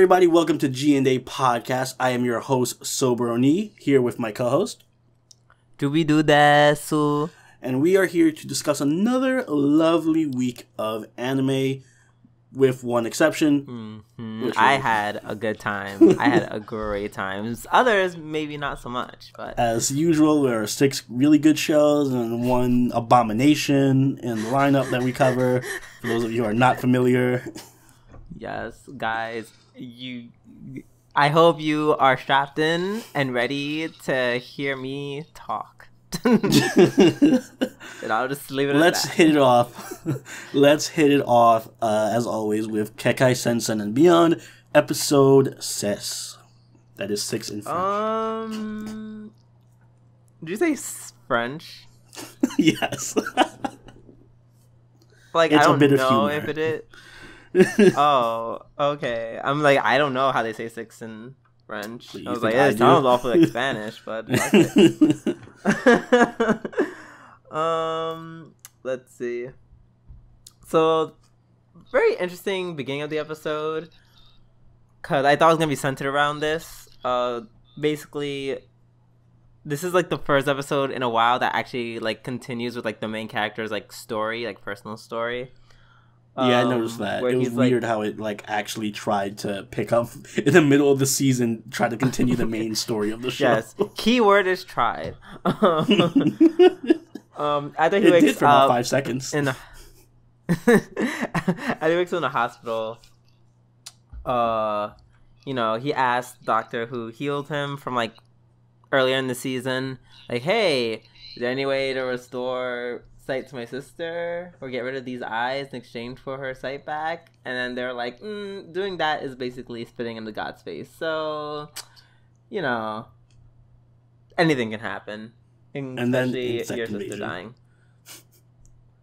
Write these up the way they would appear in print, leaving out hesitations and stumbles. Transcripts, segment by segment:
everybody, welcome to G&A Podcast. I am your host, Soberoni, here with my co-host. Desu. And we are here to discuss another lovely week of anime, with one exception. I had a good time. I had a great time. Others, maybe not so much. But as usual, there are 6 really good shows and 1 abomination in the lineup that we cover. For those of you who are not familiar. Yes, guys, I hope you are strapped in and ready to hear me talk. And I'll just leave it at Let's that. hit it off. Let's hit it off, as always, with Kekkai, Sensen, and Beyond, episode 6. That is 6 in French. Did you say French? Yes. Like, It's I a don't bit of know humor. if it is. Oh, okay. I'm like, I don't know how they say 6 in French. You I was think like, I it sounds do? awful like Spanish, but fuck it. Let's see. So, very interesting beginning of the episode, because I thought it was gonna be centered around this. Basically, this is like the first episode in a while that actually like continues with like the main character's like story, like personal story. Yeah, I noticed that. It was weird how it like actually tried to pick up in the middle of the season, try to continue the main story of the show. Yes, keyword is tried. After he It wakes did for about up 5 seconds. in the after he wakes up in the hospital, he asked the doctor who healed him from like earlier in the season, like, hey, is there any way to restore sight to my sister or get rid of these eyes in exchange for her sight back? And then they're like, doing that is basically spitting into God's face, so anything can happen, And then especially insect your sister invasion. dying.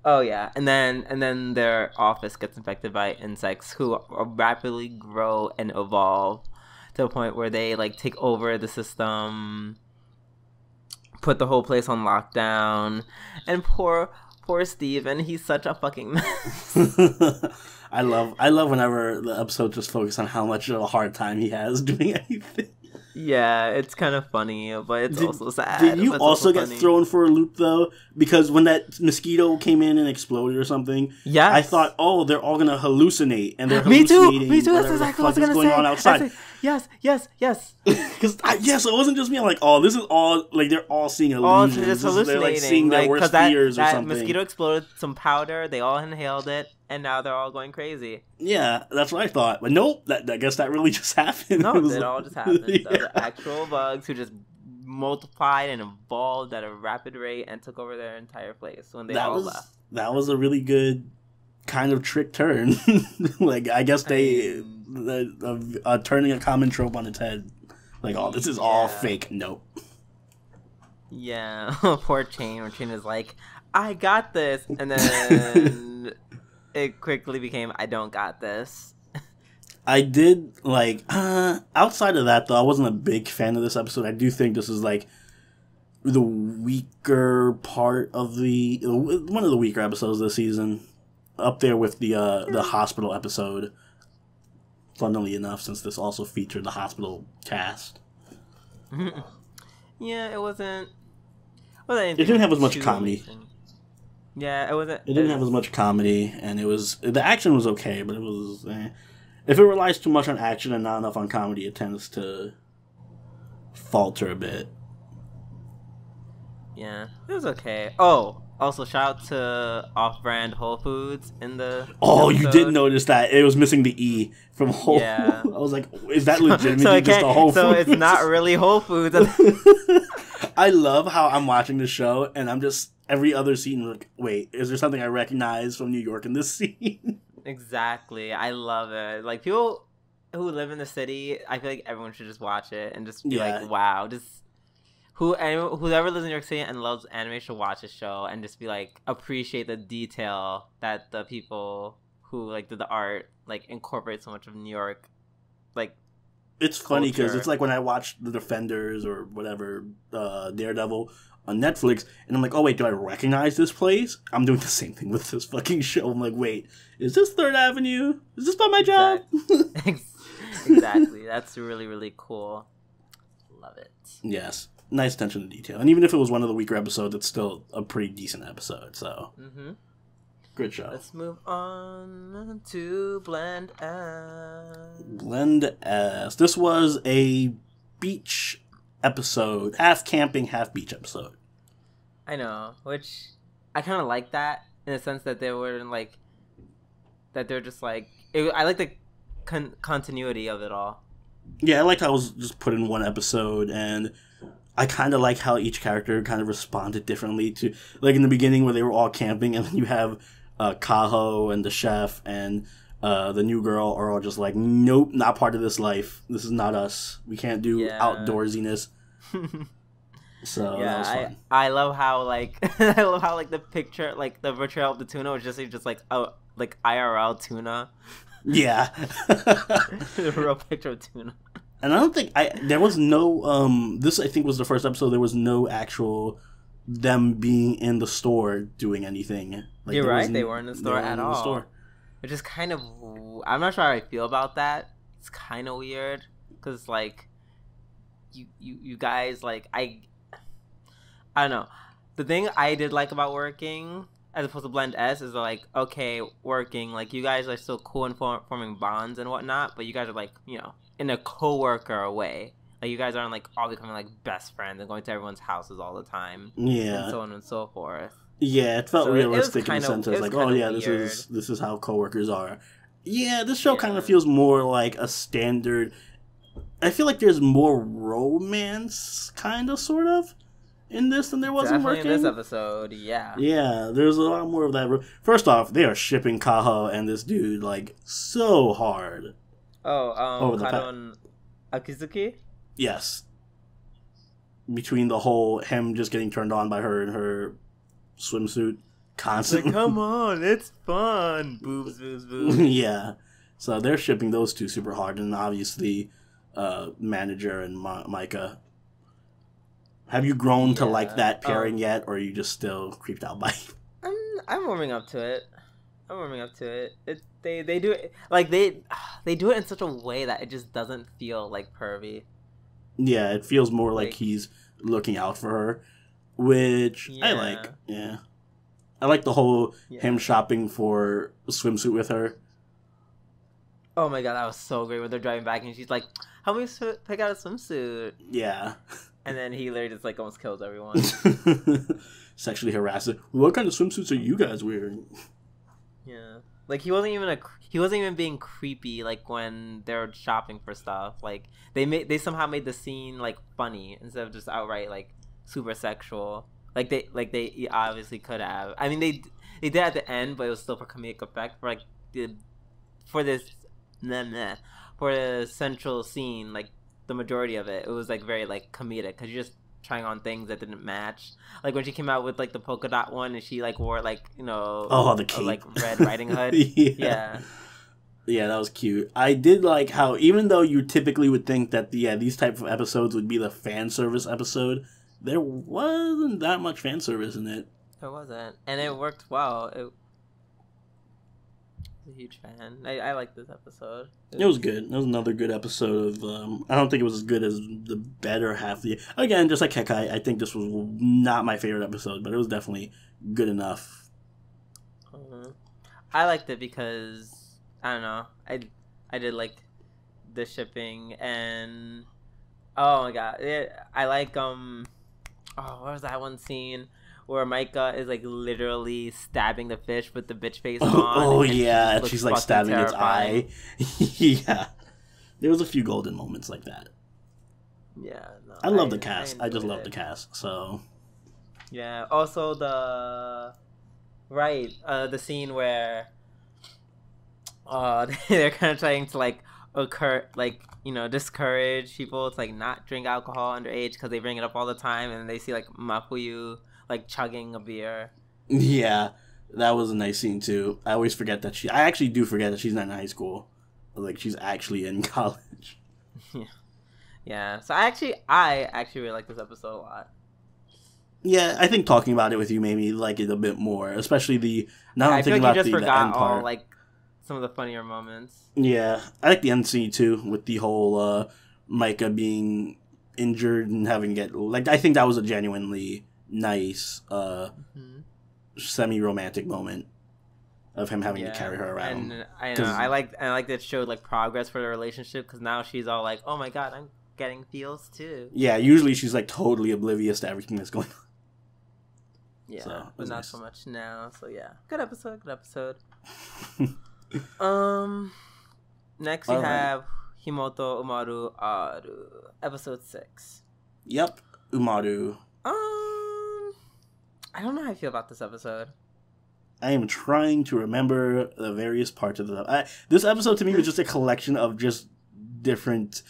Oh yeah, and then their office gets infected by insects who rapidly grow and evolve to a point where they like take over the system, put the whole place on lockdown, and poor Steven, he's such a fucking mess. I love whenever the episode just focuses on how much of a hard time he has doing anything. Yeah, it's kind of funny, but it's also sad. Did you but it's also get funny. thrown for a loop, though? Because when that mosquito came in and exploded or something, Yes. I thought, oh, they're all going to hallucinate. And they're Me too. hallucinating That's whatever exactly the what I was fuck is gonna going say. on outside. Yes. Because, so it wasn't just me. I'm like, oh, this is all, like, they're all seeing Oh, illusions. it's just They're, hallucinating. like, seeing their worst fears or that something. mosquito exploded some powder. They all inhaled it, and now they're all going crazy. Yeah, that's what I thought. But nope, I guess that really just happened. No, was it like- all just happened. Yeah. Those are actual bugs who just multiplied and evolved at a rapid rate and took over their entire place when they all left. That was a really good kind of trick turn. Like, I guess turning a common trope on its head. Like, oh, this is all fake. Nope. Yeah, poor Chain. Where Chain is like, I got this, and then it quickly became, I don't got this. I did, like, outside of that, though, I wasn't a big fan of this episode. I do think this is, like, the weaker part of one of the weaker episodes of the season. Up there with the hospital episode. Funnily enough, since this also featured the hospital cast. Yeah, it wasn't It didn't have as much too comedy. amazing. Yeah, it wasn't. It didn't have as much comedy, and the action was okay, but it was, if it relies too much on action and not enough on comedy, it tends to falter a bit. Yeah, it was okay. Oh, also shout out to off-brand Whole Foods in the Oh, you episode. did notice that it was missing the E from Whole. Yeah. I was like, is that legitimately So, just a Whole Foods? so it's not really Whole Foods. I love how I'm watching the show and I'm just every other scene like, wait, is there something I recognize from New York in this scene? Exactly, I love it. Like, people who live in the city, I feel like everyone should just watch it and just be like, wow, just whoever lives in New York City and loves anime should watch this show and just be like, appreciate the detail that the people who like did the art like incorporate so much of New York, like. It's funny because culture. it's like when I watch The Defenders or whatever, Daredevil on Netflix, and I'm like, oh wait, do I recognize this place? I'm doing the same thing with this fucking show. I'm like, wait, is this 3rd Avenue? Is this by my job? Exactly. That's really, really cool. Love it. Yes. Nice attention to detail. And even if it was one of the weaker episodes, it's still a pretty decent episode. So, good show. Let's move on to Blend S. Blend S. This was a beach episode. Half camping, half beach episode. I know. Which, I kind of like that in the sense that they were like... That they're just like... I like the continuity of it all. Yeah, I liked how it was just put in one episode, and I kind of like how each character kind of responded differently to, like in the beginning where they were all camping, and then you have Kaho and the chef and the new girl are all just like, nope, not part of this life. This is not us. We can't do outdoorsiness. So that was fun. I love how like I love how like the picture, like the portrayal of the tuna was just like like IRL tuna. Yeah. The real picture of tuna. And I don't think there was no this I think was the first episode there was no actual them being in the store doing anything. Like, you're right, they weren't in the store at all. Which is kind of, I'm not sure how I feel about that. It's kind of weird because like you guys like I don't know. The thing I did like about working as opposed to Blend S is like, okay, working, like you guys are still cool and forming bonds and whatnot, but you guys are like, you know, in a coworker way. Like you guys aren't like all becoming like best friends and going to everyone's houses all the time. Yeah. And so on and so forth. Yeah, it felt realistic in the sense of like, oh yeah, weird. this is how coworkers are. Yeah, this show kind of feels more like a standard. I feel like there's more romance, kind of, sort of, in this than there was in Working. In this episode, yeah. Yeah, there's a lot more of that. First off, they are shipping Kaho and this dude like so hard. Oh, Kaho and Akizuki? Yes. Between the whole him just getting turned on by her and her swimsuit constantly. Like, come on, it's fun. Boobs, boobs, boobs. Yeah. So they're shipping those two super hard, and obviously, manager and Micah. Have you grown to like that pairing yet, or are you just still creeped out by it? I'm warming up to it. They do it like they do it in such a way that it just doesn't feel like pervy. Yeah, it feels more like he's looking out for her, which I like. Yeah, I like the whole him shopping for a swimsuit with her. Oh my god, that was so great when they're driving back and she's like, "Help me pick out a swimsuit." Yeah. And then he literally just like almost kills everyone. Sexually harassing. What kind of swimsuits are you guys wearing? Yeah, like he wasn't even being creepy. Like when they're shopping for stuff, like they somehow made the scene like funny instead of just outright like super sexual. Like they obviously could have. I mean they did at the end, but it was still for comedic effect. For like for the central scene, like. The majority of it was like very like comedic because you're just trying on things that didn't match. Like when she came out with like the polka dot one and she like wore like, you know, the cape. Like Red Riding Hood. Yeah, that was cute. I did like how even though you typically would think that these type of episodes would be the fan service episode, there wasn't that much fan service in it. There wasn't, and it worked well. A huge fan. I like this episode. It was good. It was another good episode of. I don't think it was as good as the better half of the. Again, just like Kekkai, I think this was not my favorite episode, but it was definitely good enough. I liked it because I don't know. I did like the shipping and oh my god, I like what was that one scene? Where Micah is like literally stabbing the fish with the bitch face on. Oh yeah, she's like stabbing terrifying. Its eye. Yeah, there was a few golden moments like that. Yeah, no, I love the cast. I just love the cast. So yeah. Also the scene where they're kind of trying to like discourage people to like not drink alcohol underage because they bring it up all the time and they see like Mafuyu like chugging a beer. Yeah, that was a nice scene too. I always forget that I actually do forget that she's not in high school. Like she's actually in college. Yeah. So I actually really like this episode a lot. Yeah, I think talking about it with you made me like it a bit more, especially the. Now I'm thinking about you just the forgot end part. all like some of the funnier moments. Yeah, I like the end scene too, with the whole Micah being injured and having to get like. I think that was a genuinely nice, semi-romantic moment of him having to carry her around. And I like that it showed like progress for the relationship because now she's all like, "Oh my god, I'm getting feels too." Yeah, usually she's like totally oblivious to everything that's going on. Yeah, so, but not nice. so much now. So yeah, good episode. Next we have Himouto Umaru-chan R, episode 6. Yep, Umaru. I don't know how I feel about this episode. I am trying to remember the various parts of this episode. To me, was just a collection of just different.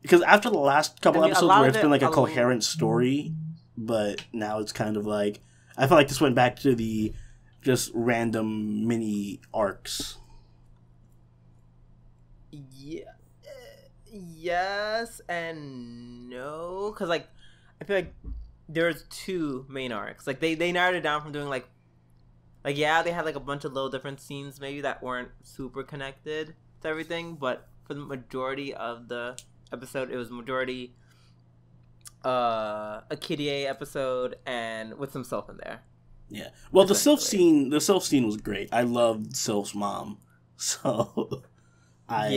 Because after the last couple episodes, where it's been like a coherent story, but now it's kind of like I felt like this went back to the just random mini arcs. Yeah, yes and no, because like I feel like there's 2 main arcs. Like they narrowed it down from doing like yeah, they had like a bunch of little different scenes maybe that weren't super connected to everything, but for the majority of the episode, it was majority a Kirie episode and with some Sylph in there. Yeah, well, the Sylph scene was great. I loved Sylph's mom, so I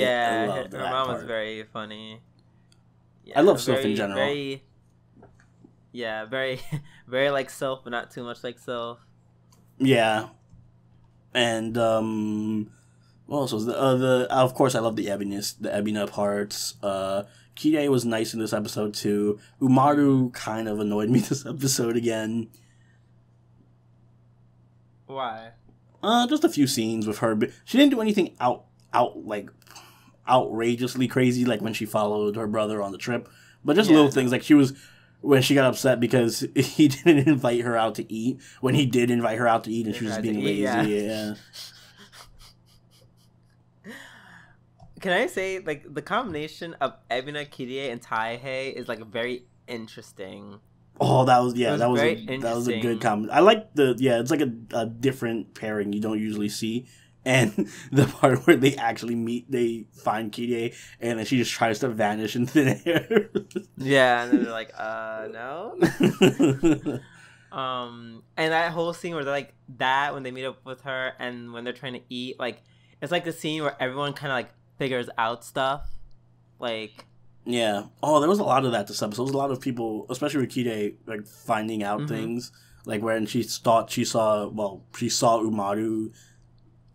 loved her that mom part. was very funny. Yeah, I love Sylph in general. Very very like Sylph, but not too much like Sylph. Yeah, and what else was of course I love the Ebina parts. Kirie was nice in this episode too. Umaru kind of annoyed me this episode again. Why? Just a few scenes with her, but she didn't do anything like outrageously crazy, like when she followed her brother on the trip. But just little things, like when she got upset because he didn't invite her out to eat. When he did invite her out to eat, and she was being lazy. Yeah. Can I say, like, the combination of Ebina, Kirie, and Taihei is like very interesting. Oh, that was a good comment. I like it's like a different pairing you don't usually see. And the part where they actually meet, they find Kirie, and then she just tries to vanish in thin air. Yeah, and then they're like, no. And that whole scene where they're like that when they meet up with her, and when they're trying to eat, like it's like the scene where everyone kind of like figures out stuff, like. Yeah. Oh, there was a lot of that this episode. There was a lot of people, especially with Kirie, like finding out things, like when she thought she saw Umaru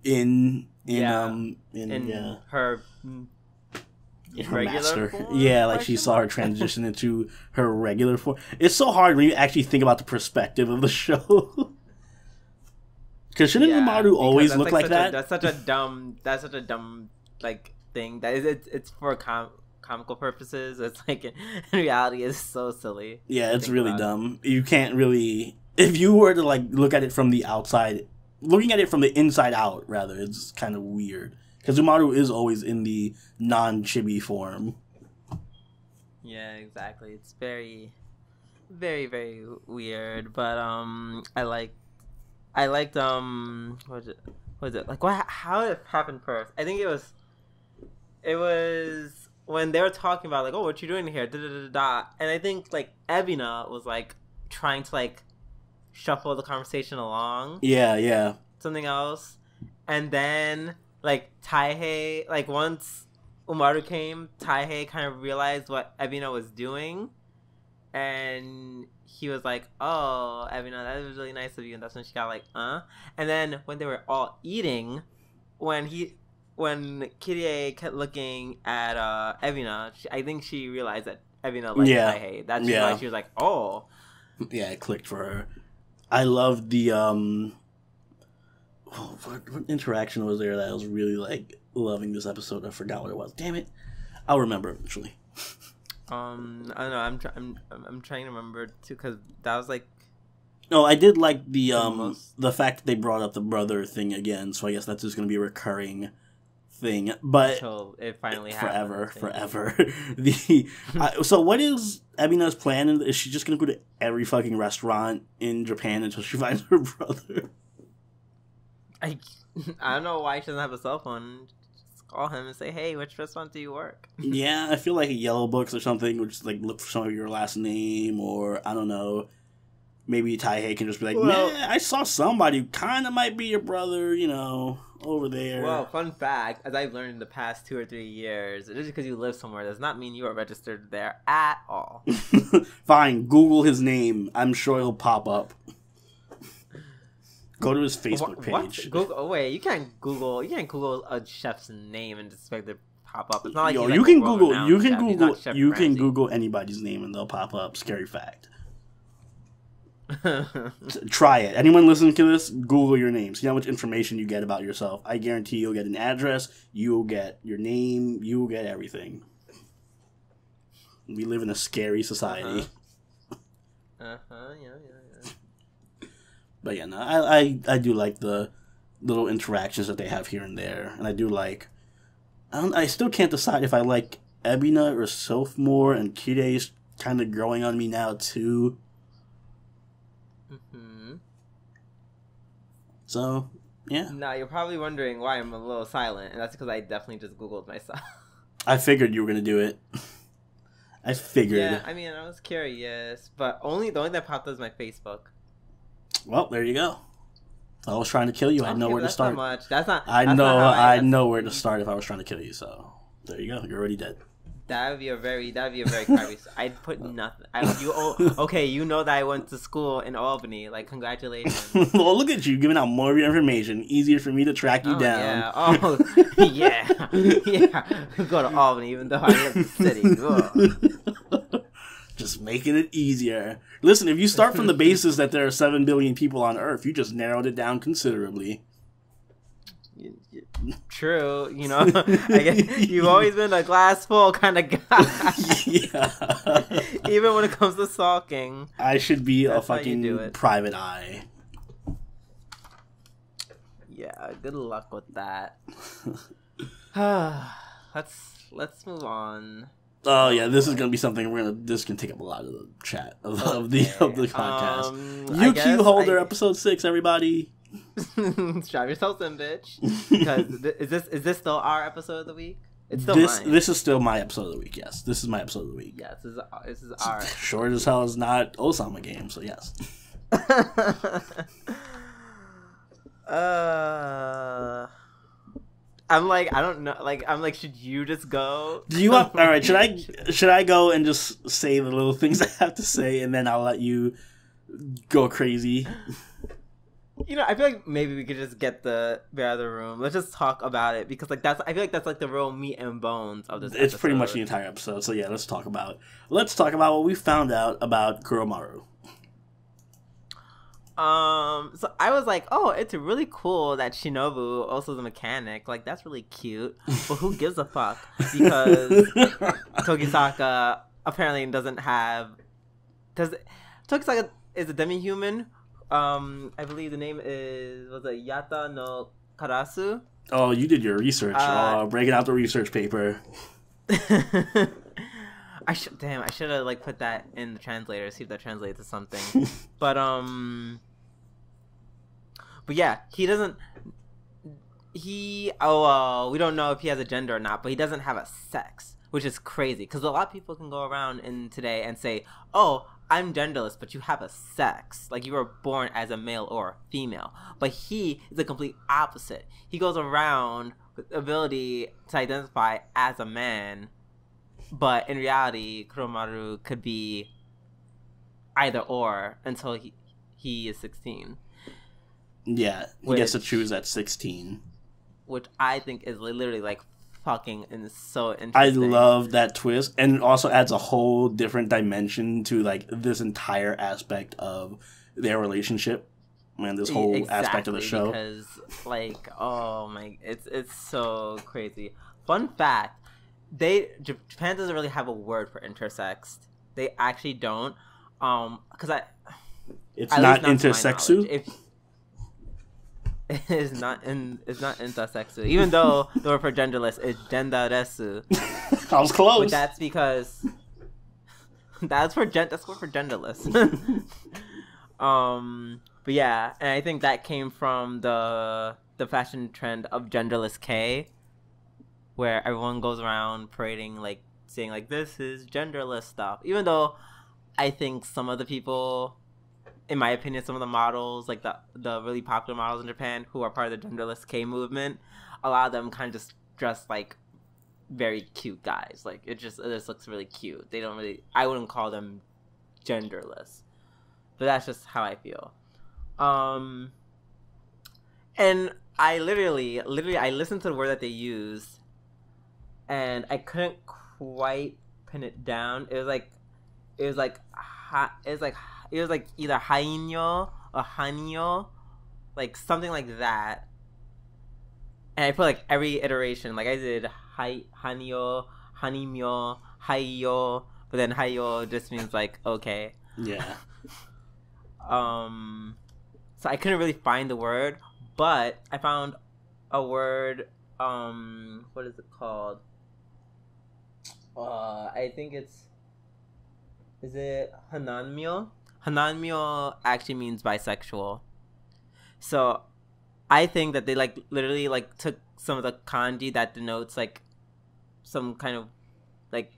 in her regular master form? Yeah, like she saw her transition into her regular form. It's so hard when you actually think about the perspective of the show. Because shouldn't Umaru always look like that? That's such a dumb like thing. That is, it's for comical purposes. It's like in reality, it's so silly. Yeah, it's really dumb. You can't really, if you were to like look at it from the outside. Looking at it from the inside out, rather, it's kind of weird. Because Umaru is always in the non-chibi form. Yeah, exactly. It's very, very, very weird. But I liked what was it like? How did it happen first? I think it was when they were talking about like, oh, what you doing here? Da da da da. And I think like Ebina was like trying to like shuffle the conversation along. Yeah. Something else. And then, like, Taihei, like, once Umaru came, Taihei kind of realized what Ebina was doing. And he was like, oh, Ebina, that was really nice of you. And that's when she got like, And then when they were all eating, when Kirie kept looking at Ebina, I think she realized that Ebina liked Taihei. That's why she was like, oh. Yeah, it clicked for her. I loved the what interaction was there that I was really like loving this episode. I forgot what it was. Damn it, I'll remember eventually. I don't know. I'm trying to remember too because that was like. No, I did like the fact that they brought up the brother thing again. So I guess that's just going to be a recurring thing. But until it finally forever. So what is Ebina's plan? Is she just going to go to every fucking restaurant in Japan until she finds her brother? I don't know why she doesn't have a cell phone. Just call him and say, hey, which restaurant do you work? Yeah, I feel like Yellow Books or something would just like look for some of your last name, or I don't know. Maybe Taihei can just be like, man, I saw somebody who kind of might be your brother, you know, over there. Well, fun fact, as I've learned in the past 2 or 3 years, just because you live somewhere does not mean you are registered there at all. Fine, Google his name. I'm sure he'll pop up. Go to his Facebook page. Google? Oh, wait, you can't Google a chef's name and expect it to pop up. It's not like Yo, he's you like can a Google, world-renowned chef. you can Google anybody's name and they'll pop up. Scary fact. Try it. Anyone listening to this, Google your name. See how much information you get about yourself. I guarantee you'll get an address, you'll get your name, you'll get everything. We live in a scary society. Yeah. But yeah, no, I do like the little interactions that they have here and there, and I do like. I still can't decide if I like Ebina or Soph more, and Kire's kind of growing on me now too. Mm-hmm. So yeah. Now you're probably wondering why I'm a little silent, and that's because I definitely just Googled myself. I figured you were gonna do it. I figured. Yeah, I mean, I was curious, but the only thing that popped up is my Facebook. Well, there you go. I was trying to kill you. I know where to start. Not much. That's not. I know where to start if I was trying to kill you. So there you go. You're already dead. That would be a very crappy. I'd put nothing. Okay, you know that I went to school in Albany. Like, congratulations. Well, look at you giving out more of your information. Easier for me to track you down. Yeah. Oh, yeah. Yeah. Go to Albany, even though I live in the city. Just making it easier. Listen, if you start from the basis that there are 7 billion people on Earth, you just narrowed it down considerably. True, you know. I guess you've always been a glass full kind of guy. Yeah. Even when it comes to stalking. I should be a fucking private eye. Yeah, good luck with that. Let's move on. Oh yeah, this is gonna be something this can take up a lot of the chat of the podcast. UQ Holder episode 6, everybody. Strap yourself in, bitch. Because is this still our episode of the week? It's still mine. This is still my episode of the week. Yes, this is my episode of the week. Yes, this is our. Short as hell is not Ousama Game, so yes. I'm like, I don't know. Like, I'm like, should you just go? Do you want? All right. Should I go and just say the little things I have to say, and then I'll let you go crazy? You know, I feel like maybe we could just get the other room. Let's just talk about it because, like, I feel like that's like the real meat and bones of this. It's pretty much the entire episode. So yeah, let's talk about what we found out about Kuromaru. So I was like, oh, it's really cool that Shinobu also is a mechanic. Like, that's really cute. But who gives a fuck? Because Togisaka apparently doesn't have. Togisaka is a demi-human. I believe the name was it Yata no Karasu? Oh, you did your research. Breaking out the research paper. I should have like put that in the translator, see if that translates to something. But yeah, he doesn't. We don't know if he has a gender or not, but he doesn't have a sex, which is crazy because a lot of people can go around today and say, "Oh, I'm genderless, but you have a sex. Like, you were born as a male or a female." But he is the complete opposite. He goes around with the ability to identify as a man, but in reality, Kuromaru could be either or until he is 16. Yeah, he gets to choose at 16. Which I think is literally, like, fucking and so interesting. I love that twist, and it also adds a whole different dimension to like this entire aspect of their relationship and this whole aspect of the show. Because like, oh my, it's so crazy. Fun fact: Japan doesn't really have a word for intersexed. They actually don't. Because it's not intersexu. It's not intersexual, even though the word for genderless is gendaresu. I was close. But that's because that's word for genderless. But yeah, and I think that came from the the fashion trend of genderless K, where everyone goes around parading, like, saying, like, this is genderless stuff. Even though I think some of the people, in my opinion, some of the models, like, the really popular models in Japan who are part of the genderless K movement, a lot of them kind of just dress like very cute guys. Like, it just looks really cute. They don't really, I wouldn't call them genderless. But that's just how I feel. And I literally, I listened to the word that they used, and I couldn't quite pin it down. It was like either hainyo or hanyo, like something like that. And I put like every iteration, like I did hanyo, hanimyo, haiyo, but then haiyo just means like okay. Yeah. So I couldn't really find the word, but I found a word. What is it called? I think is it hananmyo? Hananmyo actually means bisexual. So I think that they like literally like took some of the kanji that denotes like some kind of like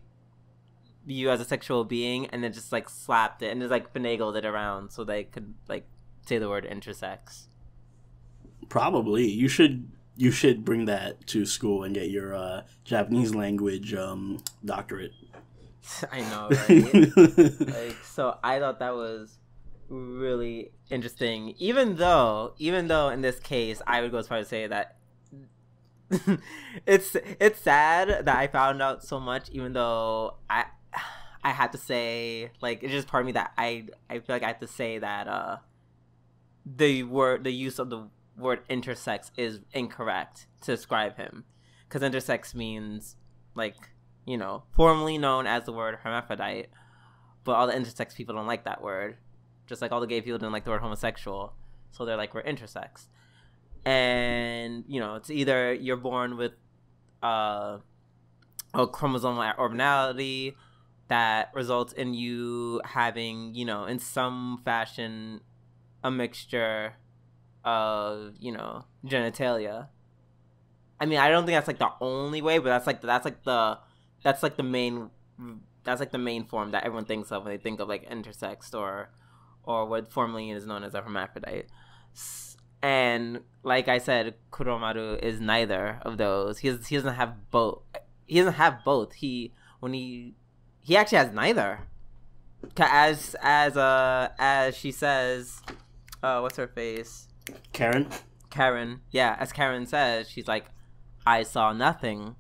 you as a sexual being, and then just like slapped it and just like finagled it around so they could like say the word intersex. Probably. You should bring that to school and get your Japanese language doctorate. I know, right? Like, so I thought that was really interesting. Even though in this case, I would go as far as to say that it's sad that I found out so much. Even though I had to say, like, it's just part of me that I feel like I have to say that the use of the word intersex is incorrect to describe him, because intersex means like, you know, formerly known as the word hermaphrodite, but all the intersex people don't like that word, just like all the gay people don't like the word homosexual, so they're like, we're intersex. And you know, it's either you're born with a chromosomal abnormality that results in you having, you know, in some fashion a mixture of, you know, genitalia. I mean, I don't think that's like the only way, but that's like the main form that everyone thinks of when they think of like intersex or what formerly is known as a hermaphrodite. And like I said, Kuromaru is neither of those. He doesn't have both. He doesn't have both. He actually has neither. As she says, what's her face? Karen. Yeah, as Karen says, she's like, I saw nothing.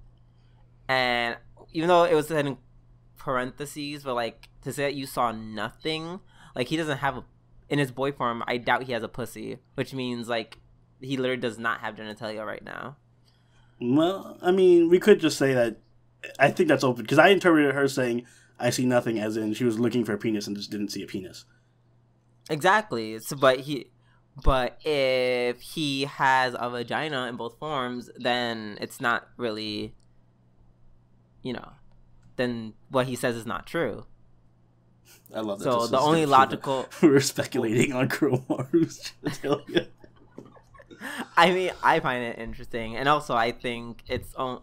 And even though it was in parentheses, but like to say that you saw nothing, like he doesn't have in his boy form, I doubt he has a pussy, which means like he literally does not have genitalia right now. Well, I mean, we could just say that. I think that's open, because I interpreted her saying I see nothing as in she was looking for a penis and just didn't see a penis. Exactly. So, but if he has a vagina in both forms, then it's not really, you know, then what he says is not true. I love that. So the only logical... We're speculating on Kuromaru's genitalia. I mean, I find it interesting, and also I think it's a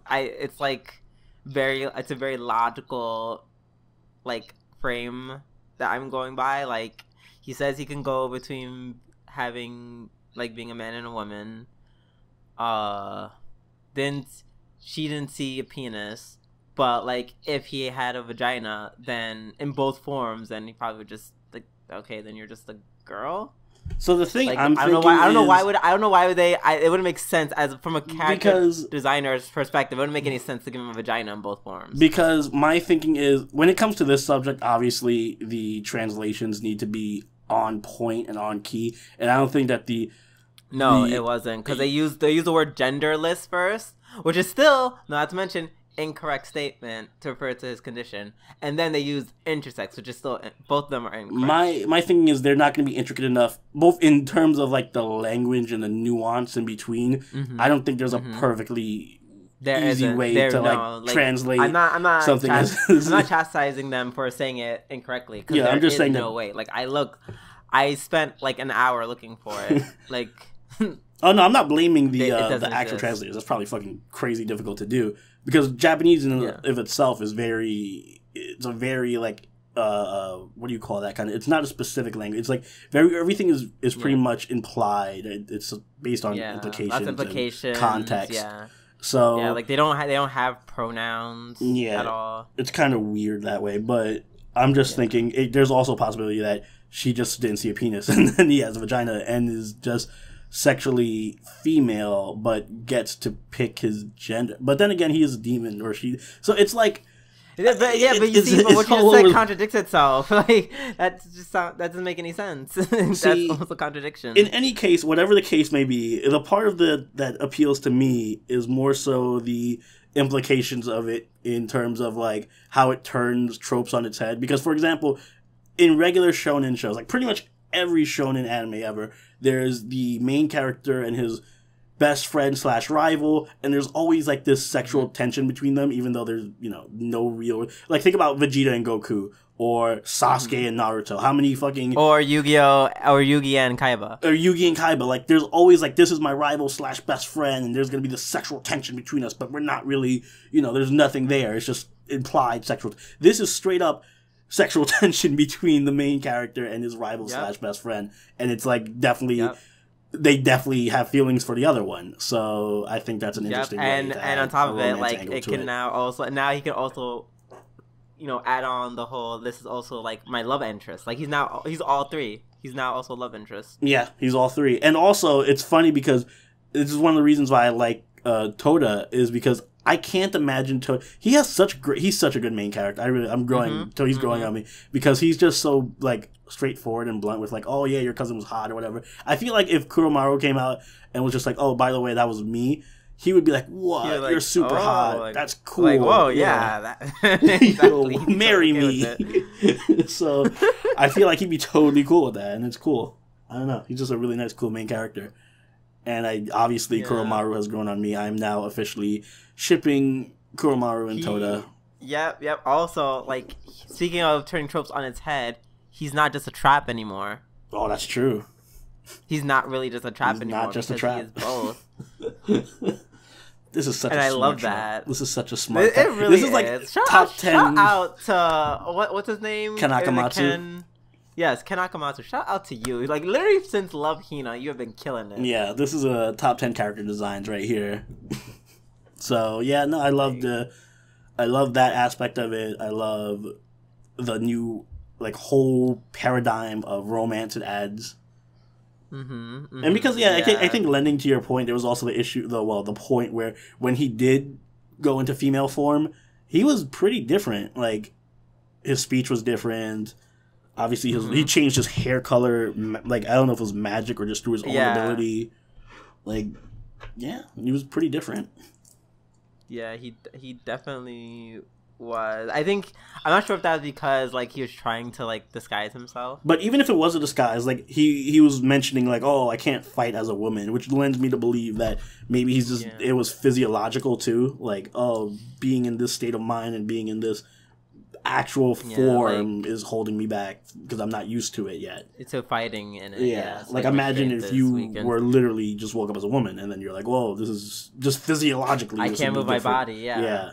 very logical, like, frame that I'm going by. Like, he says he can go between having, like, being a man and a woman. Then she didn't see a penis, but like if he had a vagina, then in both forms, then he probably would just like, okay, then you're just a girl. So the thing, like, I don't know why would they? It wouldn't make sense as from a character designer's perspective. It wouldn't make any sense to give him a vagina in both forms. Because my thinking is, when it comes to this subject, obviously the translations need to be on point and on key, and I don't think that it wasn't, because they used the word genderless first, which is still, not to mention, incorrect statement to refer to his condition, and then they used intersex, which is still, both of them are incorrect. My thinking is they're not going to be intricate enough, both in terms of like the language and the nuance in between. Mm-hmm. I don't think there's a perfectly easy way to translate. I'm not something. I'm not chastising them for saying it incorrectly. Yeah, I'm just saying no way. Like I spent like an hour looking for it. Like Oh no, I'm not blaming the doesn't actual exist. translators. That's probably fucking crazy difficult to do because Japanese in of itself is very. It's a very like what do you call that kind of? It's not a specific language. It's like everything is pretty much implied. It's based on implications, lots of implications, and context. Yeah. So yeah, like they don't have pronouns at all. It's kind of weird that way, but I'm just thinking there's also a possibility that she just didn't see a penis and then he has a vagina and is just sexually female but gets to pick his gender. But then again, he is a demon or she. So it's like. But you see, but what you just said contradicts itself. Like that doesn't make any sense. That's almost a contradiction. In any case, whatever the case may be, the part of that appeals to me is more so the implications of it in terms of like how it turns tropes on its head. Because, for example, in regular shonen shows, like pretty much every shonen anime ever, there's the main character and his best friend / rival, and there's always like this sexual tension between them, even though there's no real like think about Vegeta and Goku or Sasuke and Naruto. How many fucking or Yu-Gi-Oh or Yugi and Kaiba like there's always like this is my rival / best friend, and there's gonna be the sexual tension between us, but we're not really there's nothing there. It's just implied sexual. This is straight up sexual tension between the main character and his rival / best friend, and it's like definitely. They definitely have feelings for the other one, so I think that's an interesting way and on top of it, like it can now he can also add on the whole this is also like my love interest. Like he's all three. He's now also love interest. Yeah, he's all three. And also it's funny because this is one of the reasons why I like Toda is because I can't imagine Toda. He's such a good main character. I'm growing. He's growing on me because he's just so like straightforward and blunt with like, oh yeah, your cousin was hot or whatever. I feel like if Kuromaru came out and was just like, oh, by the way, that was me, he would be like, what? Like, you're super hot. Like, that's cool. Like, whoa, yeah. Exactly. Marry me. So I feel like he'd be totally cool with that, and it's cool. I don't know. He's just a really nice, cool main character. And Kuromaru has grown on me. I'm now officially shipping Kuromaru and Toda. Yep. Also, like, speaking of turning tropes on its head, he's not just a trap anymore. Oh, that's true. He's not really just a trap anymore. Not just a trap. He is both. This is such and a I smart love trap. that. This is such a smart It really This is like top 10. Shout out to, what's his name? Ken Akamatsu. Yes, Ken Akamatsu. Shout out to you. Like, literally since Love Hina, you have been killing it. Yeah, this is a top 10 character designs right here. So, yeah, no, I love that aspect of it. I love the new, like, whole paradigm of romance it adds. And because, I think lending to your point, there was also the point where when he did go into female form, he was pretty different. Like, his speech was different. Obviously, he changed his hair color. Like, I don't know if it was magic or just through his own ability. Like, yeah, he was pretty different. Yeah, he definitely was. I think, I'm not sure if that was because, like, he was trying to, like, disguise himself. But even if it was a disguise, like, he was mentioning, like, oh, I can't fight as a woman, which lends me to believe that maybe he's just, it was physiological, too. Like, oh, being in this state of mind and being in this actual form is holding me back because I'm not used to it yet. It's so fighting in it. Yeah. Like imagine if you were literally just woke up as a woman and then you're like, whoa, this is just physiologically. I can't move my body. Yeah. Yeah.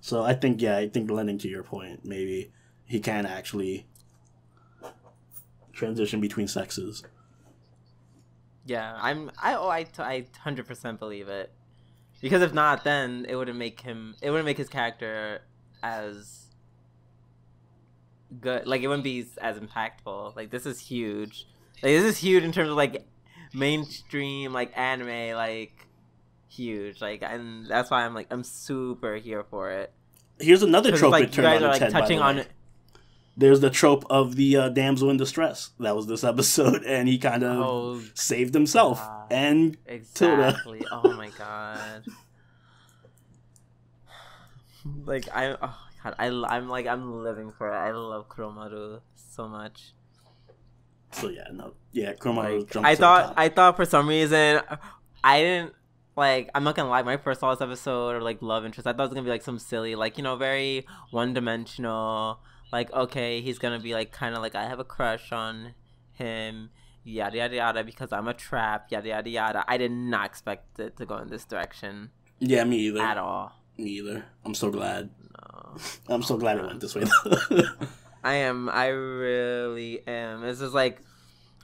So I think lending to your point, maybe he can actually transition between sexes. Yeah, I 100% believe it. Because if not, then it wouldn't make his character as good. Like, it wouldn't be as impactful. Like, this is huge. Like, this is huge in terms of, like, mainstream, like, anime, like, huge. Like, and that's why I'm super here for it. Here's another trope like, it turned on its head, touching by the way. There's the trope of the damsel in distress. That was this episode, and he kind of saved himself. And exactly. Toda. Oh my god. Like, I'm living for it. I love Kuromaru so much. So Kuromaru like, jumps to the top. I thought for some reason I didn't like. I'm not gonna lie. When I first saw this episode or like love interest, I thought it was gonna be like some silly, like, very one-dimensional. Like, okay, he's gonna be like kind of like I have a crush on him, yada yada yada because I'm a trap, yada yada yada. I did not expect it to go in this direction. Yeah, me either. At all. Me either. I'm so glad. No. I'm so glad it went this way. I am. I really am. It's just like,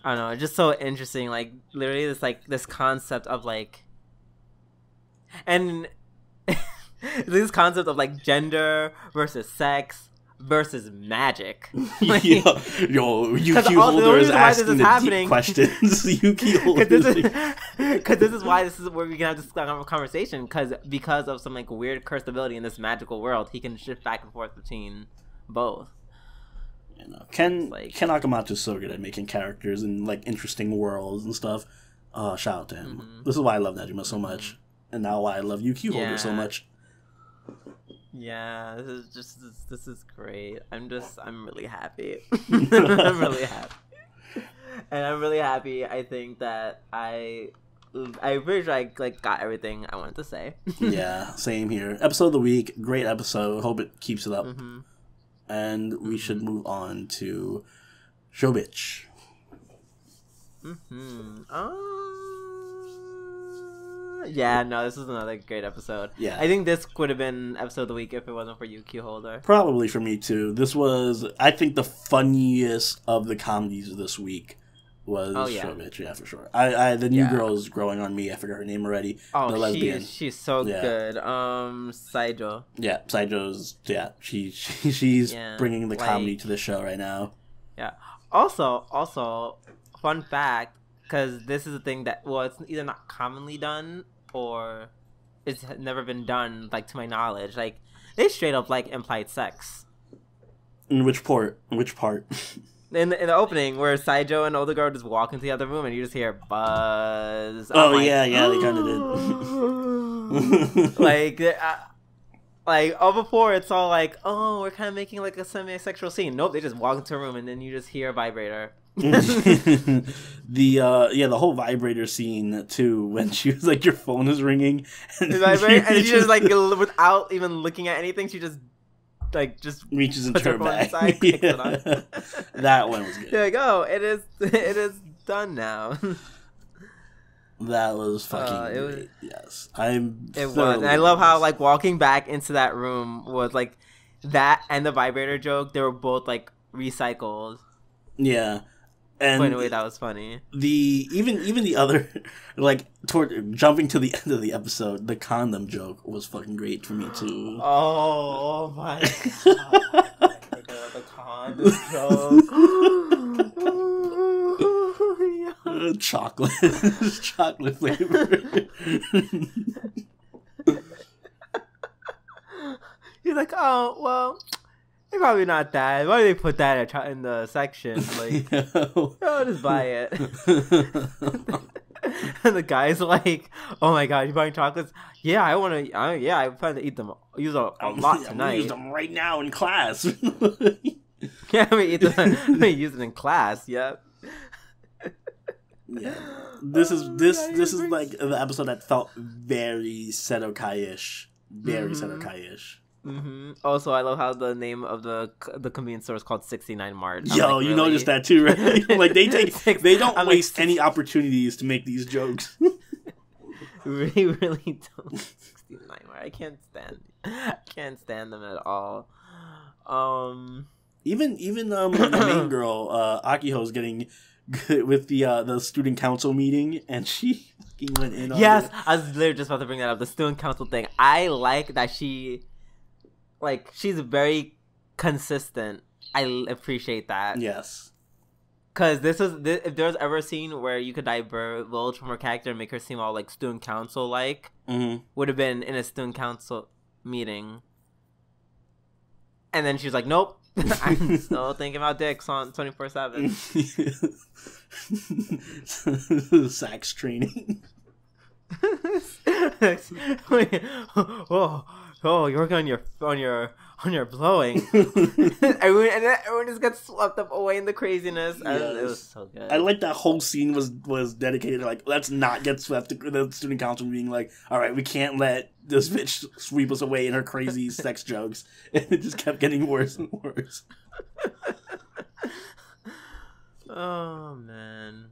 I don't know. It's just so interesting. Like literally, this concept of like, and this concept of like gender versus sex versus magic. Like, yo, Yuki Holder is asking the deep questions. Yuki Holder. Because this is why this is where we can have this conversation. Because of some like weird cursed ability in this magical world, he can shift back and forth between both. You know, Ken Akamatsu's so good at making characters and like interesting worlds and stuff. Shout out to him. Mm-hmm. This is why I love Negima so much, and now why I love Yuki Holder so much. Yeah, this is great. I'm really happy. I'm really happy, and I'm really happy. I think that I pretty sure I like got everything I wanted to say. Yeah, same here. Episode of the week, great episode. Hope it keeps it up. Mm-hmm. And we should move on to ShoBitch. Yeah, no, this is another great episode. Yeah, I think this would have been episode of the week if it wasn't for Yuki Holder. Probably for me too. This was, I think, the funniest of the comedies this week was ShoBitch. Yeah, for sure. The new girl is growing on me. I forgot her name already. Oh, the lesbian. She's so good. Saijo. Yeah, Saijo's. Yeah, she's bringing the comedy to the show right now. Yeah. Also, fun fact. Because this is a thing that, well, it's either not commonly done or it's never been done, like, to my knowledge. Like, they straight up, like, implied sex. In which part? In the opening, where Saijo and older girl just walk into the other room and you just hear buzz. Oh, yeah, they kind of did. Before it's all like, oh, we're kind of making, like, a semi-sexual scene. Nope, they just walk into a room and then you just hear a vibrator. The whole vibrator scene too, when she was like, your phone is ringing and she just like without even looking at anything, she just reaches into her bag. That one was good. You're like, oh, it is done now. That was fucking great. Yes, it was, and I love how like walking back into that room was like that and the vibrator joke. They were both like recycled. Yeah. And in a way that was funny. Even the other, like, toward jumping to the end of the episode, the condom joke was fucking great for me too. Oh my god! The condom joke. Chocolate flavor. He's like, oh well. They're probably not that. Why do they put that in the section? Like, I'll just buy it. And the guy's like, "Oh my god, you buying chocolates? Yeah, I plan to eat them. Use a lot tonight. I'm gonna use them right now in class. Yeah, I'm gonna use it in class. Yep. Yeah, this is like the episode that felt very Sedokai-ish. Very Sedokai-ish. Mm-hmm. Also, I love how the name of the convenience store is called 69 Mart. Yo, like, you noticed that too, right? Like they don't waste any opportunities to make these jokes. Really don't. 69 Mart. I can't stand them at all. Even the main girl, Akiho's getting good with the student council meeting, and she went in on it. I was literally just about to bring that up. The student council thing. I like that she's very consistent. I appreciate that. Yes. Because if there's ever a scene where you could divulge from her character and make her seem all like student council like, would have been in a student council meeting. And then she's like, nope. I'm still thinking about dicks on 24/7. Sax training. Oh, you're working on your blowing. everyone just gets swept up away in the craziness. Yes. It was so good. I like that whole scene was dedicated to, like, let's not get swept. The student council being like, all right, we can't let this bitch sweep us away in her crazy sex jokes. And it just kept getting worse and worse. Oh man.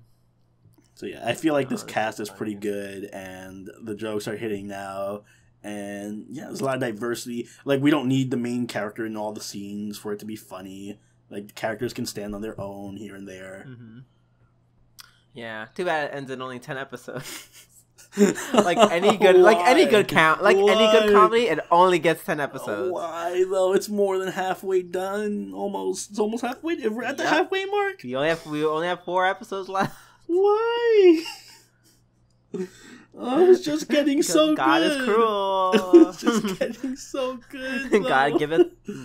So yeah, I feel like this this cast is is pretty good, and the jokes are hitting now. And yeah, there's a lot of diversity. Like, we don't need the main character in all the scenes for it to be funny. Like, the characters can stand on their own here and there. Mm-hmm. Yeah, too bad it ends in only 10 episodes. Like any good, any good comedy, it only gets 10 episodes. Why though? It's more than halfway done. Almost. It's almost halfway. We're at the halfway mark. We only have 4 episodes left. Why? I was just getting so God good. God is cruel. I was just getting so good.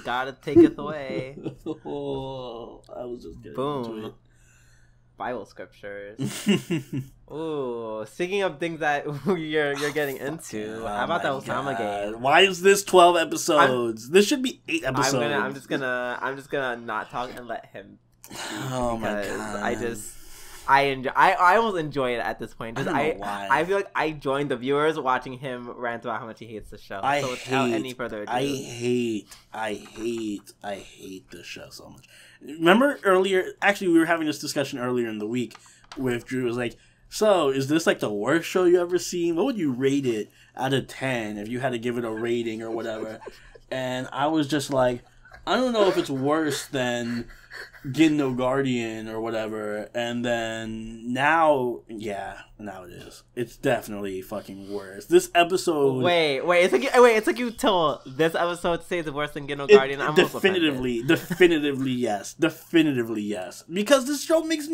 God taketh away. Oh, I was just getting Boom. into Bible scriptures. it. Ooh, speaking of things that you're getting into, how about the Ousama Game? Why is this 12 episodes? This should be 8 episodes. I'm just gonna not talk and let him. Oh my God. I almost enjoy it at this point. I don't know why. I feel like I joined the viewers watching him rant about how much he hates the show. Without any further ado, I hate this show so much. Remember earlier? Actually, we were having this discussion earlier in the week with Drew. Was like, so is this like the worst show you ever seen? What would you rate it out of 10 if you had to give it a rating or whatever? And I was just like, I don't know if it's worse than Ginno Guardian or whatever. And then now it is. It's definitely fucking worse. This episode. Wait. It's like you told this episode to say it's worse than Ginno Guardian. I'm definitively yes. Definitively yes. Because this show makes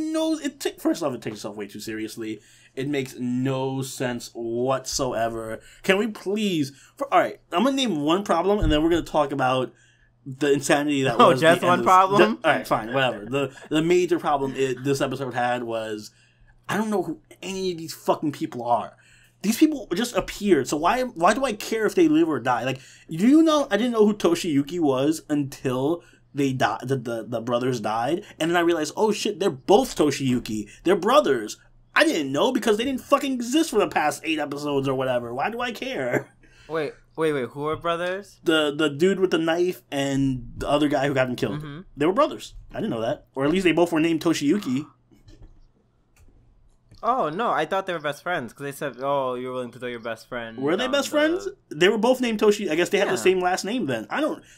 first off, it takes itself way too seriously. It makes no sense whatsoever. Can we please? Alright, I'm gonna name one problem, and then we're gonna talk about the insanity that was. Just one problem? Alright, fine, whatever. The major problem this episode had was, I don't know who any of these fucking people are. These people just appeared, so why do I care if they live or die? Like, do you know, I didn't know who Toshiyuki was until they died, the brothers died, and then I realized, oh shit, they're both Toshiyuki. They're brothers. I didn't know because they didn't fucking exist for the past 8 episodes or whatever. Why do I care? Wait, who are brothers? The dude with the knife and the other guy who got him killed. Mm-hmm. They were brothers. I didn't know that. Or at least they both were named Toshiyuki. Oh, no, I thought they were best friends, because they said, oh, you're willing to throw your best friend. Were they best friends? They were both named Toshi. I guess they had the same last name then.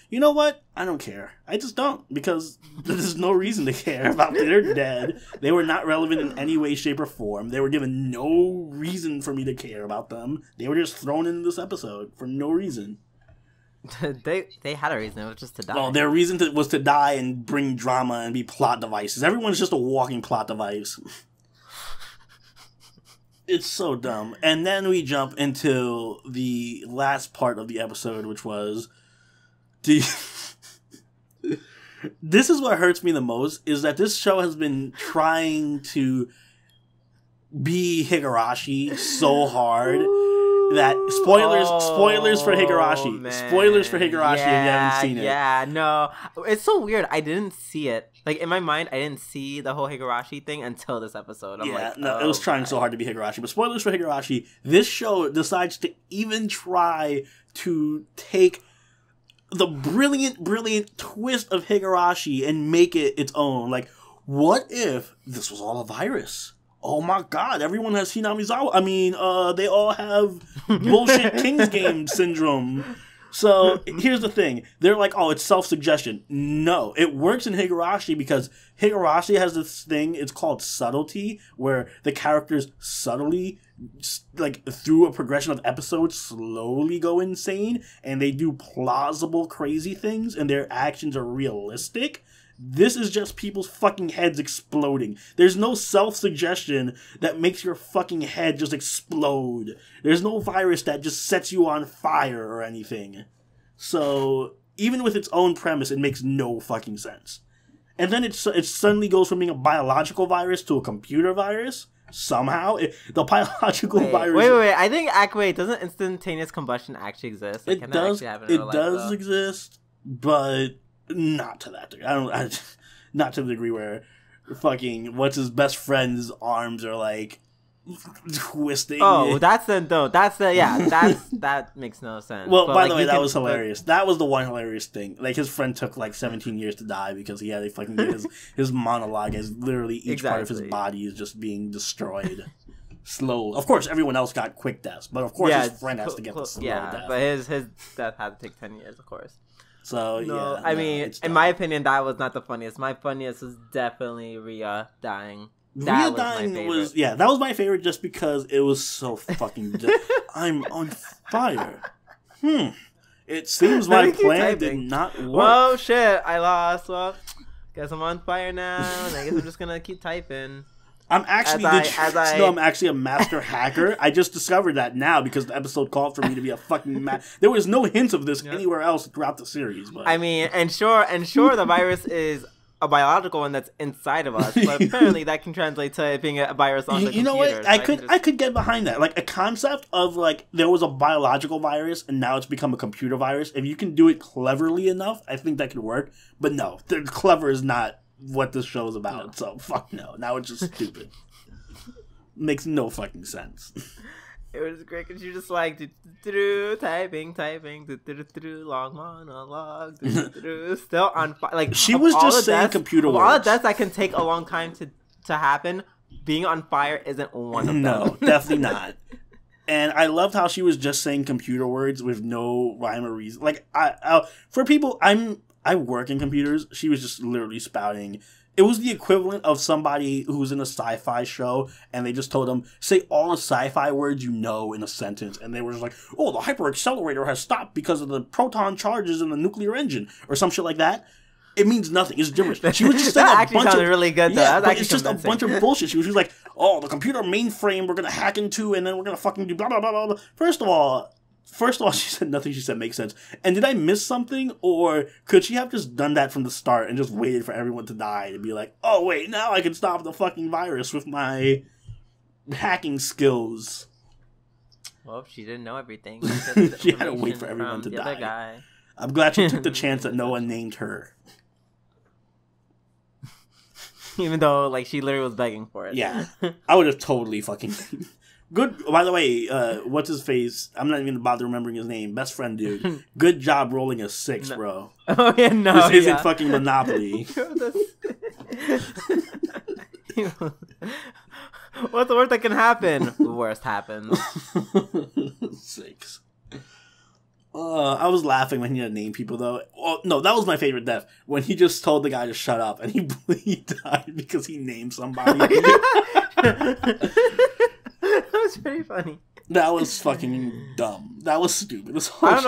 You know what? I don't care. I just don't, because there's no reason to care about them. They're dead. They were not relevant in any way, shape, or form. They were given no reason for me to care about them. They were just thrown into this episode for no reason. They had a reason. It was just to die. Well, their reason was to die and bring drama and be plot devices. Everyone's just a walking plot device. It's so dumb. And then we jump into the last part of the episode, which was... This is what hurts me the most, is that this show has been trying to be Higurashi so hard that... Spoilers for Higurashi. Man. Spoilers for Higurashi if you haven't seen it. Yeah, no. It's so weird. I didn't see it. Like, in my mind, I didn't see the whole Higurashi thing until this episode. It was trying so hard to be Higurashi. But spoilers for Higurashi, this show decides to even try to take the brilliant twist of Higurashi and make it its own. Like, what if this was all a virus? Oh my god, everyone has Hinamizawa. I mean, they all have bullshit King's Game syndrome. So, here's the thing. They're like, oh, it's self-suggestion. No, it works in Higurashi because Higurashi has this thing, it's called subtlety, where the characters subtly, like, through a progression of episodes, slowly go insane, and they do plausible, crazy things, and their actions are realistic. This is just people's fucking heads exploding. There's no self-suggestion that makes your fucking head just explode. There's no virus that just sets you on fire or anything. So, even with its own premise, it makes no fucking sense. And then it suddenly goes from being a biological virus to a computer virus. Somehow, the biological virus... Wait. I think, doesn't instantaneous combustion actually exist? Like, it does exist, but... not to that degree. Not to the degree where fucking what's his best friend's arms are like twisting. Oh, that makes no sense. Well, but, by the way, that was hilarious. That was the one hilarious thing. Like, his friend took, like, 17 years to die because he had to fucking get his monologue as literally each part of his body is just being destroyed. Slow. Of course, everyone else got quick deaths, but of course his friend has to get the slow death. But his death had to take 10 years, of course. So, I mean, in my opinion, that was not the funniest. My funniest was definitely Rhea dying. That was my favorite just because it was so fucking I'm on fire. It seems my plan did not work. Well, shit, I lost. Well, guess I'm on fire now, and I guess I'm just gonna keep typing. I'm actually I'm actually a master hacker. I just discovered that now because the episode called for me to be a fucking There was no hints of this anywhere else throughout the series. But I mean, and sure, the virus is a biological one that's inside of us, but apparently that can translate to it being a virus on the computer. You know what? I could get behind that. Like, a concept of, like, there was a biological virus and now it's become a computer virus. If you can do it cleverly enough, I think that could work. But no, clever is not what this show is about. No. So, fuck no. Now it's just stupid. Makes no fucking sense. It was great because you just like typing, long monologue, still on fire. Like, she was just saying computer words. All of deaths that can take a long time to happen, being on fire isn't one of them. No, definitely not. And I loved how she was just saying computer words with no rhyme or reason. Like, for people, I work in computers. She was just literally spouting. It was the equivalent of somebody who's in a sci-fi show and they just told them, say all the sci-fi words you know in a sentence. And they were just like, oh, the hyperaccelerator has stopped because of the proton charges in the nuclear engine or some shit like that. It means nothing. It's gibberish. She was just saying that actually sounded really good, though. Yeah, but it's just a bunch of bullshit. She was like, oh, the computer mainframe we're going to hack into and then we're going to fucking do blah, blah, blah, blah. First of all, she said nothing she said makes sense. And did I miss something? Or could she have just done that from the start and just waited for everyone to die to be like, oh, wait, now I can stop the fucking virus with my hacking skills? Well, she didn't know everything. She had to wait for everyone to die. I'm glad she took the chance that no one named her. Even though, like, she literally was begging for it. Yeah. I would have totally fucking... Good. By the way, what's his face? I'm not even gonna bother remembering his name. Best friend, dude. Good job rolling a 6, bro. Oh yeah, no. This isn't fucking Monopoly. What's the worst that can happen? The worst happens. 6. I was laughing when he had to name people, though. Oh, no, that was my favorite death. When he just told the guy to shut up, and he died because he named somebody. That was pretty funny. That was fucking dumb. That was stupid. I don't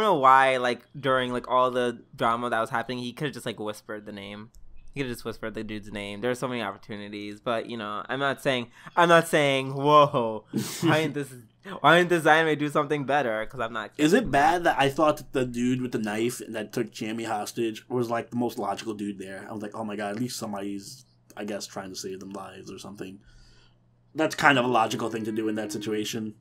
know why. Like, during like all the drama that was happening, he could have just like whispered the name. He could have just whispered the dude's name. There's so many opportunities, but you know, I'm not saying, whoa, why didn't this anime do something better? Because I'm not. Is it bad that I thought that the dude with the knife that took Jamie hostage was like the most logical dude there? I was like, oh my god, at least somebody's, I guess, trying to save them lives or something. That's kind of a logical thing to do in that situation.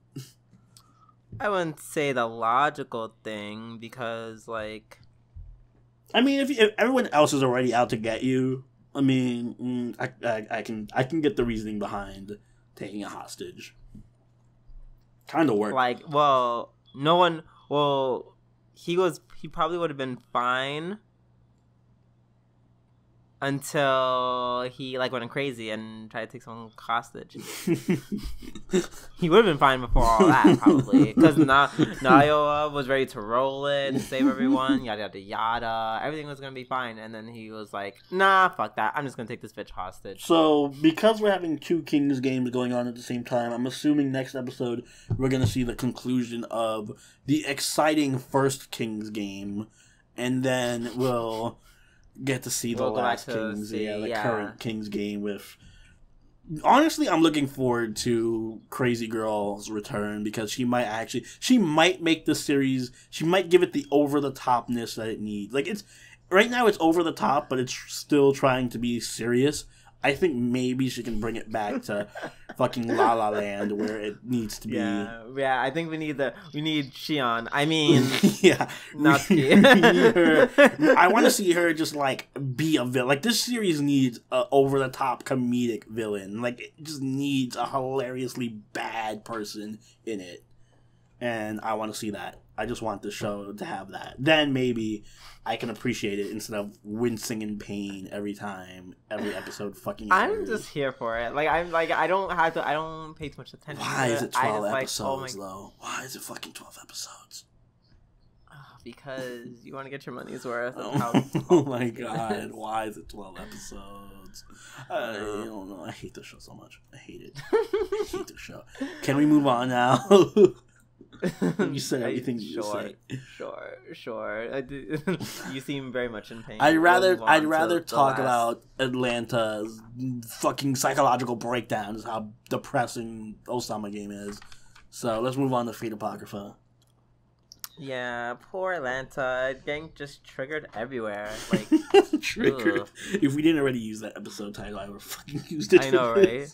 I wouldn't say the logical thing because, like, I mean, if everyone else is already out to get you, I mean, I can get the reasoning behind taking a hostage. Kind of worked. Like, well, no one. Well, he probably would have been fine until he like went crazy and tried to take someone hostage. He would have been fine before all that, probably, because Naoya was ready to roll it and save everyone, yada yada yada. Everything was gonna be fine, and then he was like, "Nah, fuck that. I'm just gonna take this bitch hostage." So, because we're having 2 Kings games going on at the same time, I'm assuming next episode we're gonna see the conclusion of the exciting first Kings game, and then we'll get to see the last Kings, current Kings game with... Honestly, I'm looking forward to Crazy Girl's return because she might make the series, she might give it the over-the-topness that it needs. Like, right now it's over the top, but it's still trying to be serious. I think maybe she can bring it back to fucking La La Land where it needs to be. Yeah. I think we need Jeanne. I mean, yeah, Natsuki. we need her. I want to see her just like be a villain. Like this series needs a over the top comedic villain. Like it just needs a hilariously bad person in it, and I want to see that. I just want the show to have that. Then maybe I can appreciate it instead of wincing in pain every time, every episode fucking airs. I'm just here for it. I don't pay too much attention Why to is it 12 episodes, oh though? Why is it fucking 12 episodes? Because you want to get your money's worth. Oh my god, why is it 12 episodes? I don't know. I hate the show so much. I hate it. I hate the show. Can we move on now? You said everything you said. Sure. You seem very much in pain. I'd rather talk about Atlanta's fucking psychological breakdowns, how depressing Ousama Game is. So let's move on to Fate Apocrypha. Yeah, poor Atlanta. Getting just triggered everywhere. Like triggered. Ugh. If we didn't already use that episode title, I would have fucking used it. I know, right?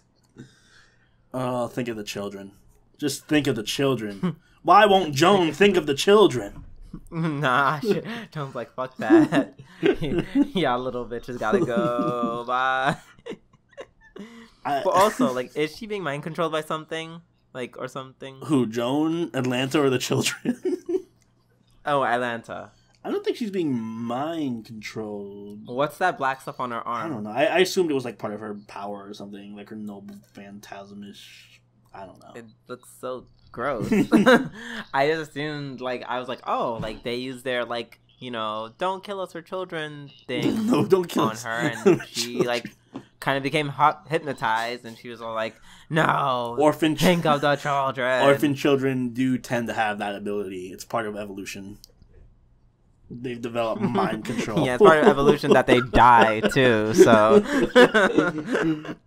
Oh, think of the children. Just think of the children. Why won't Joan think of the children? Nah, Joan's like, fuck that. Yeah, little bitches gotta go. Bye. But also, like, is she being mind controlled by something? Like, or something? Who, Joan, Atlanta, or the children? Oh, Atlanta. I don't think she's being mind controlled. What's that black stuff on her arm? I don't know. I assumed it was like part of her power or something, like her noble phantasm-ish. I don't know. It looks so gross. I just assumed, like, I was like, oh, like, they use their, like, you know, don't kill us or children thing no, don't kill on us. her, and she, like, kind of became hypnotized, and she was all like, no, think of the children. Orphan children do tend to have that ability. It's part of evolution. They've developed mind control. Yeah, it's part of evolution that they die too. So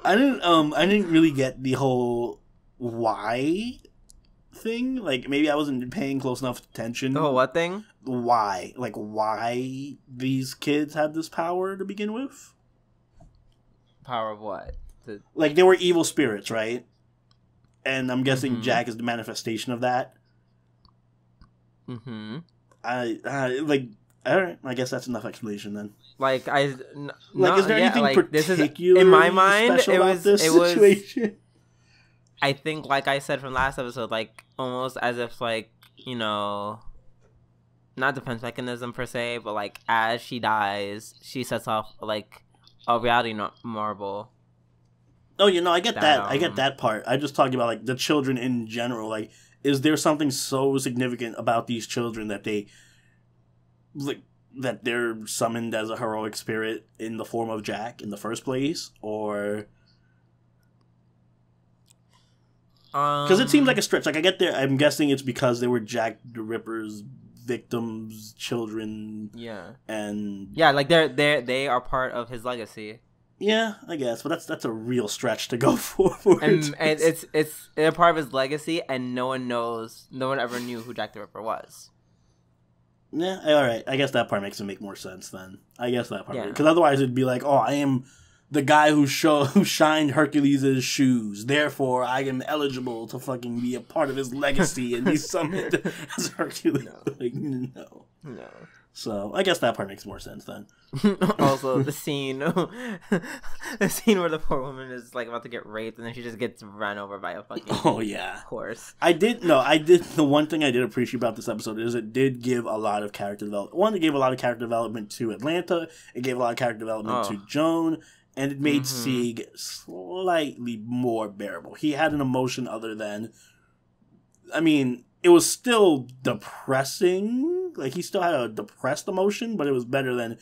I didn't really get the whole why thing. Like maybe I wasn't paying close enough attention. The whole what thing? Why? Like why these kids had this power to begin with? Power of what? Like they were evil spirits, right? And I'm guessing Jack is the manifestation of that. Mm-hmm. All right. I guess that's enough explanation then. Like is there anything like, particular in my mind? It was situation? I think, like I said from last episode, like almost as if like, you know, not defense mechanism per se, but like as she dies, she sets off like a reality marble. Oh, you know, I get that. I get that part. I'm just talking about like the children in general. Like, is there something so significant about these children that that they're summoned as a heroic spirit in the form of Jack in the first place, or? Because it seems like a stretch. Like I get there. I'm guessing it's because they were Jack the Ripper's victims, children. Yeah. And yeah, like they are part of his legacy. Yeah, I guess, but that's a real stretch to go for. And it's a part of his legacy, and no one ever knew who Jack the Ripper was. Yeah, all right. I guess that part makes it make more sense then. I guess that part, because otherwise it'd be like, oh, I am the guy who shined Hercules' shoes, therefore I am eligible to fucking be a part of his legacy and be summoned as Hercules. No. Like, no. So I guess that part makes more sense then. Also, the scene where the poor woman is like about to get raped and then she just gets run over by a fucking horse. The one thing I did appreciate about this episode is it did give a lot of character development. One, it gave a lot of character development to Atlanta. It gave a lot of character development to Joan. And it made Sieg slightly more bearable. He had an emotion other than... I mean, it was still depressing. Like, he still had a depressed emotion, but it was better than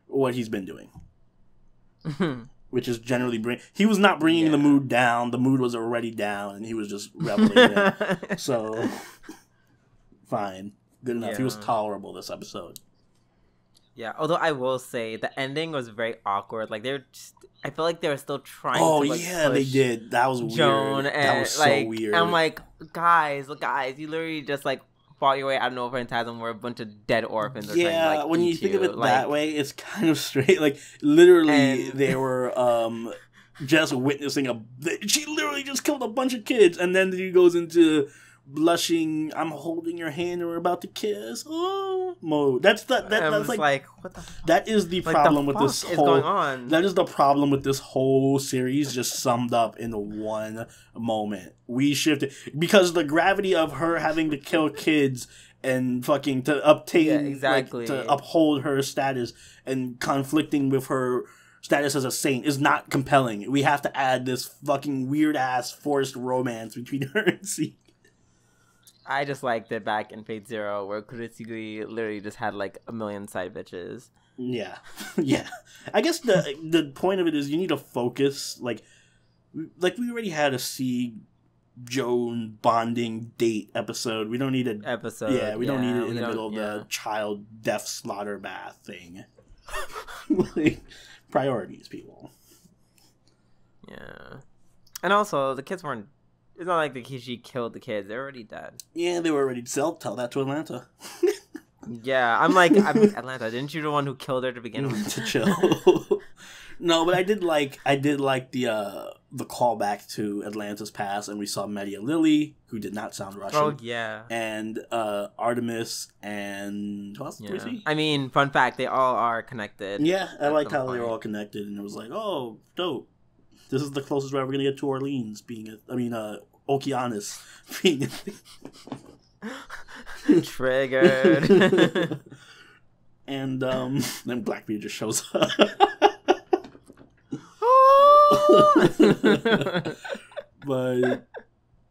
what he's been doing. Which is generally... He was not bringing the mood down. The mood was already down, and he was just reveling in it. So, fine. Good enough. He was tolerable this episode. Yeah, although I will say the ending was very awkward. Like I feel like they were still trying. Oh to, like, yeah, they did. That was weird. Joan and, that was so weird. I'm like, guys, you literally just like fought your way out of no phantasm where a bunch of dead orphans are trying to, like, when you think of it that way, it's kind of straight. Like literally, they were just witnessing she literally just killed a bunch of kids, and then he goes into blushing, I'm holding your hand and we're about to kiss mode. That's like what the that is the problem with this whole going on. That is the problem with this whole series, just summed up in one moment. We shifted because the gravity of her having to kill kids and fucking to obtain to uphold her status and conflicting with her status as a saint is not compelling. We have to add this fucking weird ass forced romance between her and Zeke. I just liked it back in Fate Zero, where Kuritsugui literally just had like a million side bitches. Yeah, yeah. I guess the point of it is you need to focus. Like we already had a Joan bonding date episode. We don't need an episode. Yeah, we don't need it in the middle of the child death slaughter bath thing. Like, priorities, people. Yeah, and also the kids weren't. It's not like she killed the kids. They're already dead. Yeah, they were already dead. Tell that to Atlanta. Yeah, I'm Atlanta. Didn't you the one who killed her to begin with? To chill. No, but I did like the callback to Atlanta's past, and we saw Media Lily, who did not sound Russian. Oh yeah. And Artemis and who else did we see? I mean, fun fact, they all are connected. Yeah, I liked how they were all connected, and it was like, oh, dope. This is the closest we're ever going to get to Orleans being Okeanos being triggered. And then Blackbeard just shows up. But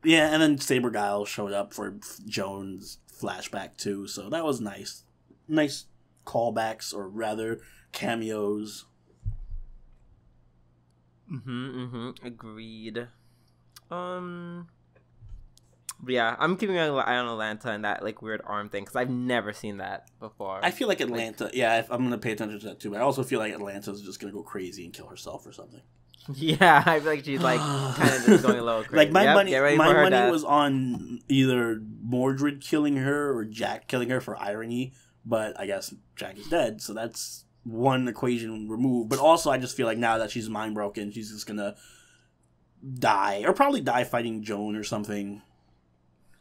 yeah, and then Saber Guile showed up for Joan's flashback too, so that was nice. Nice callbacks, or rather cameos. Agreed. But yeah, I'm keeping an eye on Atlanta and that like weird arm thing because I've never seen that before. I feel like Atlanta. I'm gonna pay attention to that too. But I also feel like Atlanta's just gonna go crazy and kill herself or something. Yeah, I feel like she's like kind of just going a little crazy. Like my money was on either Mordred killing her or Jack killing her for irony. But I guess Jack is dead, so that's one equation removed. But also, I just feel like now that she's mind broken, she's just gonna die, or probably die fighting Joan or something.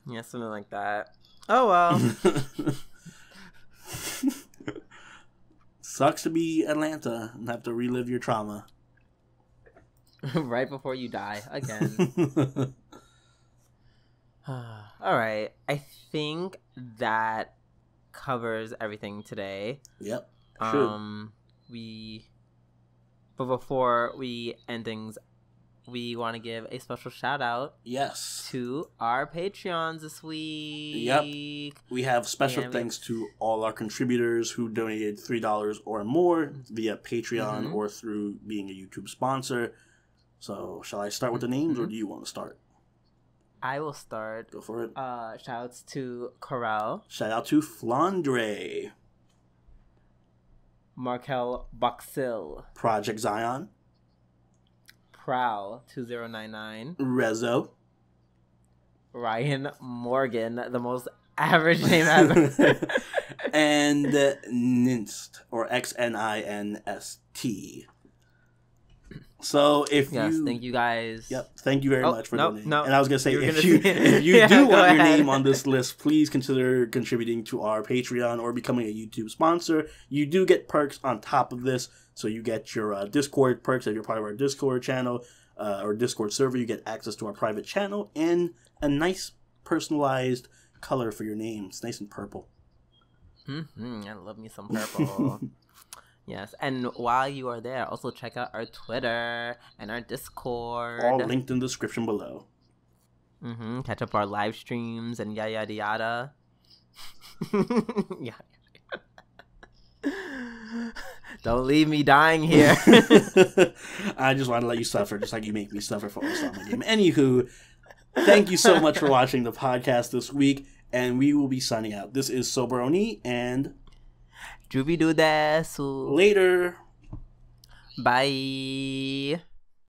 Yeah, something like that. Oh well. Sucks to be Atlanta and have to relive your trauma right before you die again. All right, I think that covers everything today. Yep. But before we end things, we want to give a special shout out. Yes. To our Patreons this week. Yep. We have special thanks to all our contributors who donated $3 or more via Patreon or through being a YouTube sponsor. So, shall I start with the names, or do you want to start? I will start. Go for it. Shoutouts to Corral. Shout out to Flandre. Markel Boxil. Project Zion. Prowl 2099. Rezo. Ryan Morgan, the most average name ever. And Ninst, or XNINST. So thank you guys. Yep, thank you very much for donating. No. And I was gonna say, if you do want your name on this list, please consider contributing to our Patreon or becoming a YouTube sponsor. You do get perks on top of this, so you get your Discord perks if you're part of our Discord channel or Discord server. You get access to our private channel and a nice personalized color for your name. It's nice and purple. I love me some purple. Yes, and while you are there, also check out our Twitter and our Discord. All linked in the description below. Catch up our live streams and yada yada. Yeah. Don't leave me dying here. I just want to let you suffer, just like you make me suffer for Ousama Game. Anywho, thank you so much for watching the podcast this week, and we will be signing out. This is Soberoni and Jubidu desu. Later. Bye.